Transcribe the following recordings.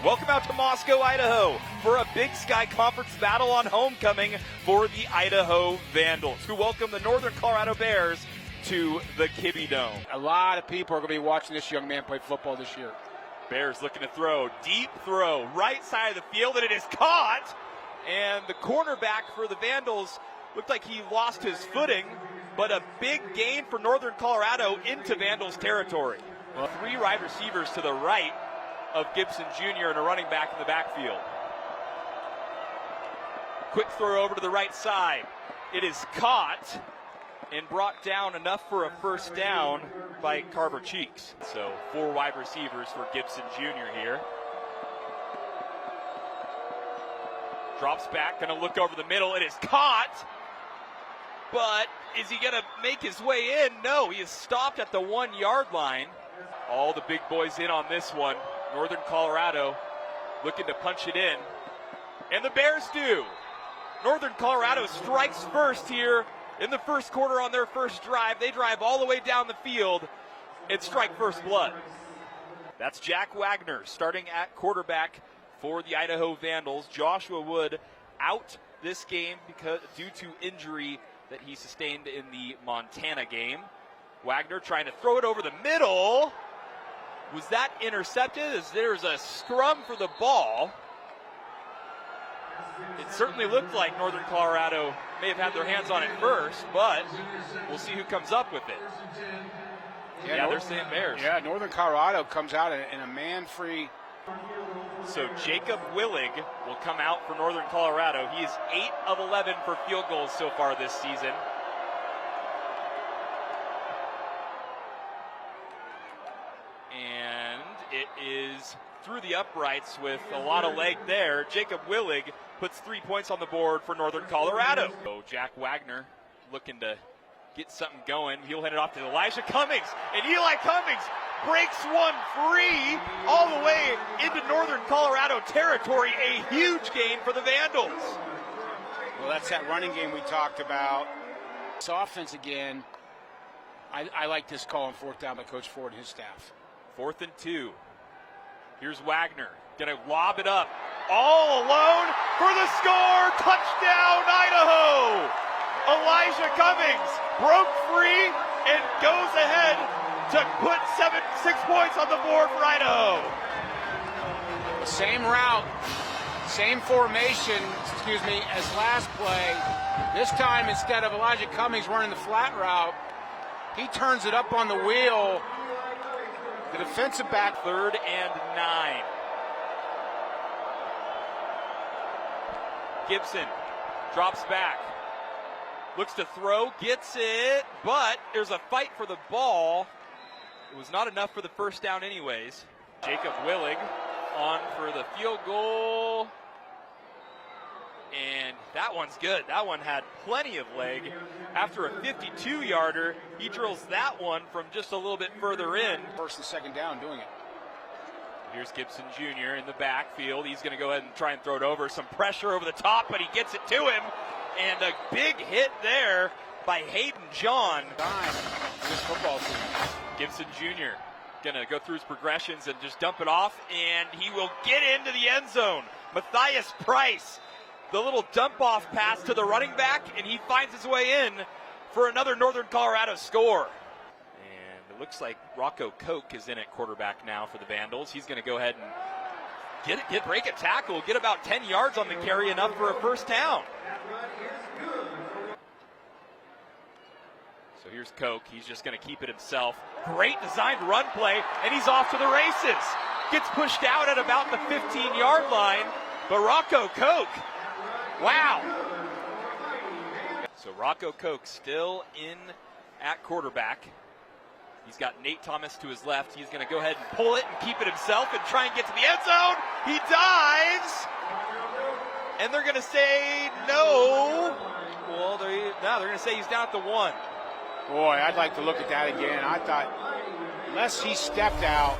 Welcome out to Moscow, Idaho for a Big Sky Conference battle on homecoming for the Idaho Vandals, who welcome the Northern Colorado Bears to the Kibbe Dome. A lot of people are going to be watching this young man play football this year. Bears looking to throw, deep throw, right side of the field, and it is caught. And the cornerback for the Vandals looked like he lost his footing, but a big gain for Northern Colorado into Vandals territory. Well, 3 wide receivers to the right of Gibson Jr. and a running back in the backfield. Quick throw over to the right side. It is caught and brought down enough for a first down by Carver Cheeks. So 4 wide receivers for Gibson Jr. here. Drops back, gonna look over the middle. It is caught, but is he gonna make his way in? No, he is stopped at the 1-yard line. All the big boys in on this one. Northern Colorado looking to punch it in, and the Bears do. Northern Colorado strikes first here in the first quarter on their first drive. They drive all the way down the field and strike first blood. That's Jack Wagner starting at quarterback for the Idaho Vandals. Joshua Wood out this game due to injury that he sustained in the Montana game. Wagner trying to throw it over the middle. Was that intercepted as there's a scrum for the ball? It certainly looked like Northern Colorado may have had their hands on it first, but we'll see who comes up with it. Yeah, they're saying Bears. Yeah, Northern Colorado comes out in a man-free. So Jacob Willig will come out for Northern Colorado. He is 8 of 11 for field goals so far this season. And it is through the uprights with a lot of leg there. Jacob Willig puts 3 points on the board for Northern Colorado. So Jack Wagner looking to get something going. He'll hand it off to Elijah Cummings, and Eli Cummings breaks one free all the way into Northern Colorado territory. A huge gain for the Vandals. Well, that's that running game we talked about. This offense again. I like this call on 4th down by Coach Ford and his staff. 4th and 2. Here's Wagner, gonna lob it up, all alone for the score. Touchdown, Idaho! Elijah Cummings broke free and goes ahead to put 6 points on the board for Idaho. Same route, same formation, as last play. This time, instead of Elijah Cummings running the flat route, he turns it up on the wheel. The defensive back. 3rd and 9. Gibson drops back. Looks to throw, gets it, but there's a fight for the ball. It was not enough for the first down anyways. Jacob Willig on for the field goal. And that one's good. That one had plenty of leg. After a 52-yarder, he drills that one from just a little bit further in. 1st and 2nd down doing it. Here's Gibson Jr. in the backfield. He's going to go ahead and try and throw it over. Some pressure over the top, but he gets it to him. And a big hit there by Hayden John. This football team. Gibson Jr. going to go through his progressions and just dump it off, and he will get into the end zone. Matthias Price, the little dump-off pass to the running back, and he finds his way in for another Northern Colorado score. And it looks like Rocco Koch is in at quarterback now for the Vandals. He's going to go ahead and break a tackle, get about 10 yards on the carry, enough for a first down. So here's Koch. He's just going to keep it himself. Great designed run play, and he's off to the races. Gets pushed out at about the 15-yard line, but Rocco Koch, wow. So Rocco Koch still in at quarterback. He's got Nate Thomas to his left. He's going to go ahead and pull it and keep it himself and try and get to the end zone. He dives, and they're going to say no. Well, they're going to say he's down at the 1. Boy, I'd like to look at that again. I thought, unless he stepped out,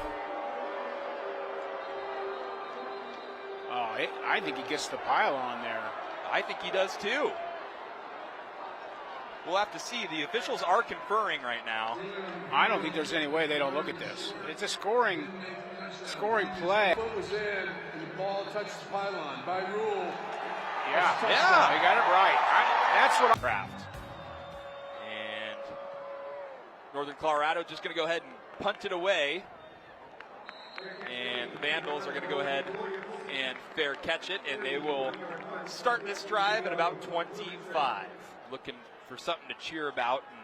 I think he gets the pile on there. I think he does too. We'll have to see. The officials are conferring right now. I don't think there's any way they don't look at this. It's a scoring play. What was in ball touches the pylon. By rule, Yeah, Yeah. they got it right. That's what Craft. And Northern Colorado just going to go ahead and punt it away. And the Vandals are going to go ahead and fair catch it, and they will start this drive at about 25. Looking for something to cheer about and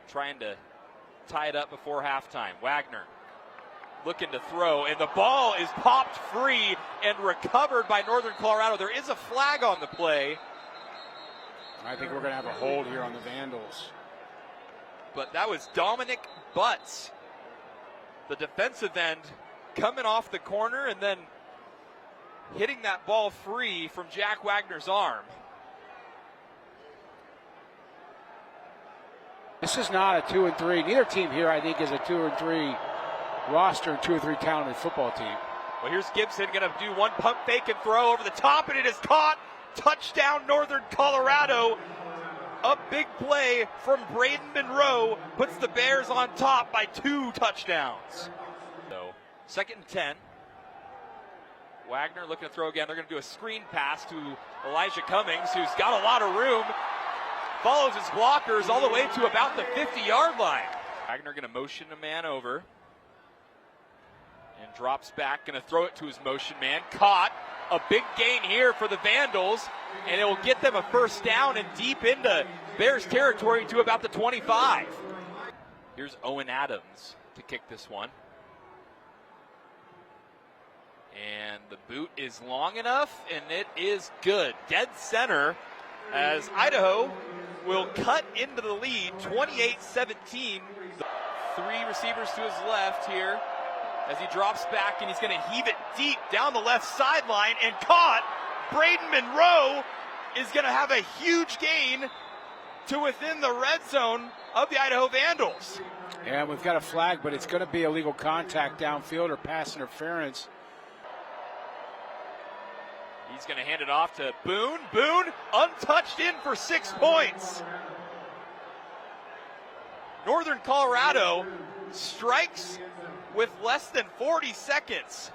trying to tie it up before halftime. Wagner looking to throw, and the ball is popped free and recovered by Northern Colorado. There is a flag on the play. I think we're going to have a hold here on the Vandals. But that was Dominic Butts, the defensive end, coming off the corner and then hitting that ball free from Jack Wagner's arm. This is not a 2-3. Neither team here, I think, is a 2-3 roster and 2-3 talented football team. Well, here's Gibson going to do one pump fake and throw over the top, and it is caught. Touchdown, Northern Colorado. A big play from Braden Monroe puts the Bears on top by 2 touchdowns. So, 2nd and 10. Wagner looking to throw again. They're going to do a screen pass to Elijah Cummings, who's got a lot of room. Follows his blockers all the way to about the 50-yard line. Wagner going to motion a man over. And drops back, going to throw it to his motion man. Caught. A big gain here for the Vandals, and it will get them a first down and deep into Bears territory to about the 25. Here's Owen Adams to kick this one. And the boot is long enough, and it is good. Dead center as Idaho will cut into the lead, 28-17. 3 receivers to his left here as he drops back, and he's going to heave it deep down the left sideline and caught. Braden Monroe is going to have a huge gain to within the red zone of the Idaho Vandals. Yeah, we've got a flag, but it's going to be illegal contact downfield or pass interference. He's going to hand it off to Boone. Boone untouched in for 6 points. Northern Colorado strikes with less than 40 seconds.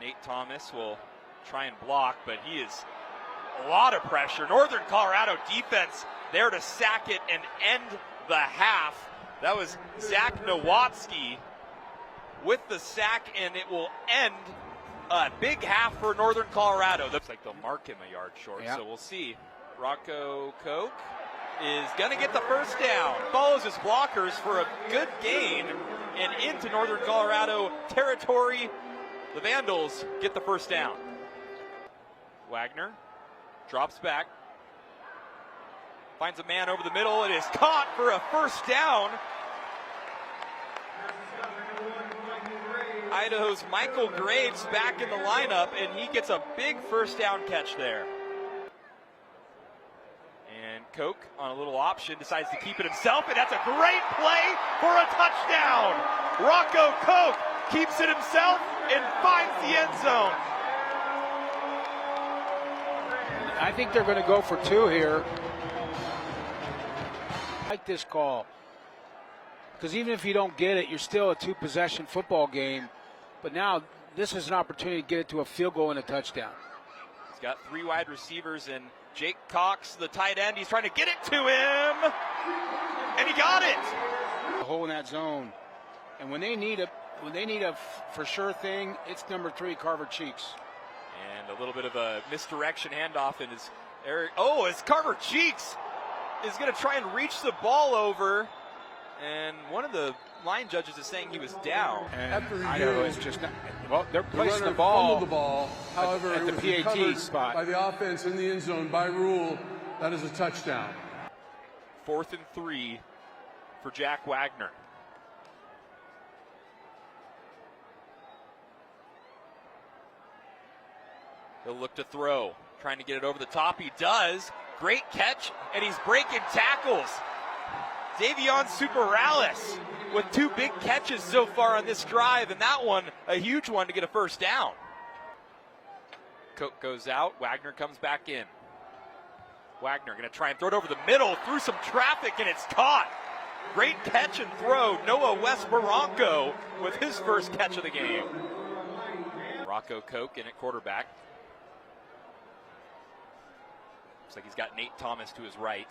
Nate Thomas will try and block, but he is a lot of pressure. Northern Colorado defense there to sack it and end the half. That was Zach Nowatzki with the sack, and it will end a big half for Northern Colorado. Looks like they'll mark him a yard short, so we'll see. Rocco Koch is going to get the first down. Follows his blockers for a good gain and into Northern Colorado territory. The Vandals get the first down. Wagner drops back. Finds a man over the middle. It is caught for a first down. Idaho's Michael Graves back in the lineup, and he gets a big first down catch there. And Koch on a little option decides to keep it himself, and that's a great play for a touchdown. Rocco Koch keeps it himself and finds the end zone. I think they're going to go for 2 here. I like this call, because even if you don't get it, you're still a 2-possession football game. But now this is an opportunity to get it to a field goal and a touchdown. He's got 3 wide receivers, and Jake Cox, the tight end, he's trying to get it to him, and he got it. A hole in that zone, and when they need a for sure thing, it's number 3, Carver Cheeks. And a little bit of a misdirection handoff in his area. Oh, as Carver Cheeks is going to try and reach the ball over, and one of the line judges is saying he was down. And Idaho is just not, well, they're placing the ball, however, at the PAT spot by the offense in the end zone. By rule, that is a touchdown. 4th and 3 for Jack Wagner. He'll look to throw, trying to get it over the top. He does. Great catch, and he's breaking tackles. Davion Superales with 2 big catches so far on this drive, and that one a huge one to get a first down. Koch goes out. Wagner comes back in. Wagner going to try and throw it over the middle through some traffic, and it's caught. Great catch and throw. Noah West Barranco with his first catch of the game. Rocco Koch in at quarterback. Looks like he's got Nate Thomas to his right.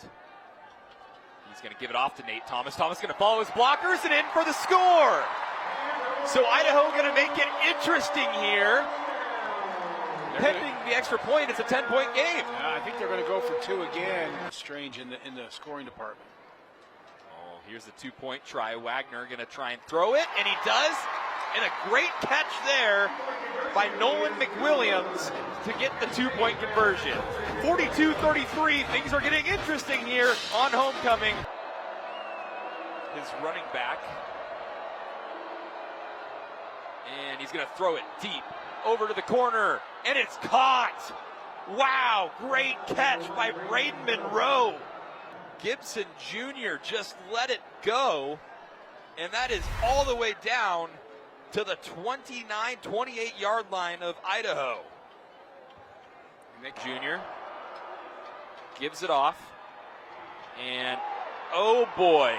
He's going to give it off to Nate Thomas. Thomas going to follow his blockers and in for the score. So Idaho going to make it interesting here. Pending the extra point, it's a 10-point game. I think they're going to go for two again. Strange in the scoring department. Oh, here's the 2-point try. Wagner going to try and throw it, and he does. And a great catch there by Nolan McWilliams to get the 2-point conversion. 42-33, things are getting interesting here on homecoming. His running back. And he's going to throw it deep over to the corner, and it's caught. Wow, great catch by Braden Monroe. Gibson Jr. just let it go, and that is all the way down to the 28-yard line of Idaho. Nick Jr. gives it off, and oh boy,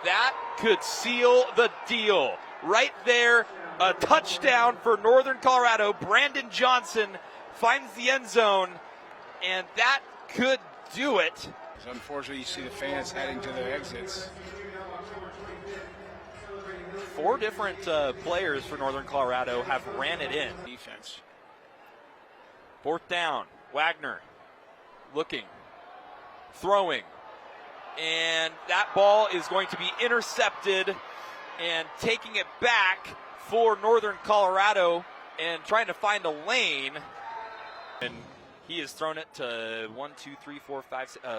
that could seal the deal. Right there, a touchdown for Northern Colorado. Brandon Johnson finds the end zone, and that could do it. So unfortunately, you see the fans heading to their exits. 4 different players for Northern Colorado have ran it in. Defense. 4th down, Wagner looking, throwing, and that ball is going to be intercepted, and taking it back for Northern Colorado and trying to find a lane. And he has thrown it to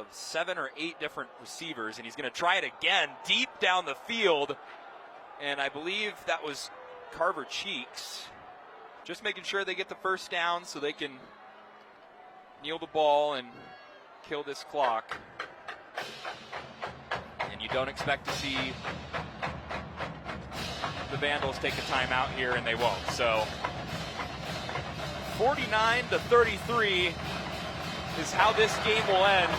7 or 8 different receivers, and he's going to try it again deep down the field. And I believe that was Carver Cheeks. Just making sure they get the first down so they can kneel the ball and kill this clock. And you don't expect to see the Vandals take a timeout here, and they won't. So 49-33 is how this game will end.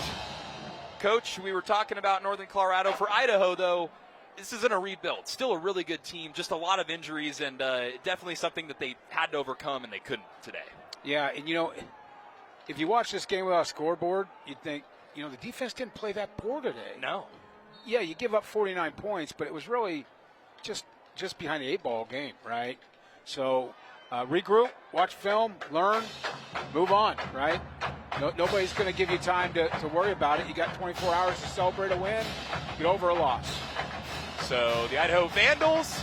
Coach, we were talking about Northern Colorado. For Idaho, though, this isn't a rebuild. Still a really good team, just a lot of injuries, and definitely something that they had to overcome, and they couldn't today. Yeah, and if you watch this game without a scoreboard, you'd think, the defense didn't play that poor today. No. Yeah, you give up 49 points, but it was really just behind the 8-ball game, right? So regroup, watch film, learn, move on, right? Nobody's going to give you time to worry about it. You got 24 hours to celebrate a win, get over a loss. So the Idaho Vandals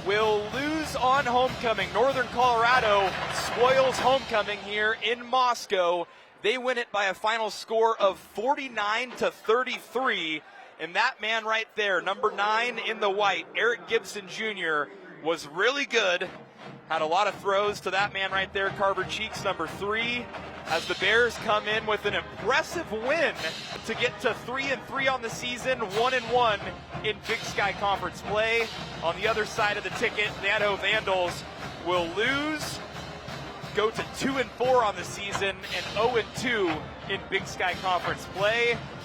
will lose on homecoming. Northern Colorado spoils homecoming here in Moscow. They win it by a final score of 49-33. And that man right there, number 9 in the white, Eric Gibson Jr., was really good. Had a lot of throws to that man right there, Carver Cheeks, number 3, as the Bears come in with an impressive win to get to 3-3 on the season, 1-1 in Big Sky Conference play. On the other side of the ticket, the Idaho Vandals will lose, go to 2-4 on the season, and 0-2 in Big Sky Conference play.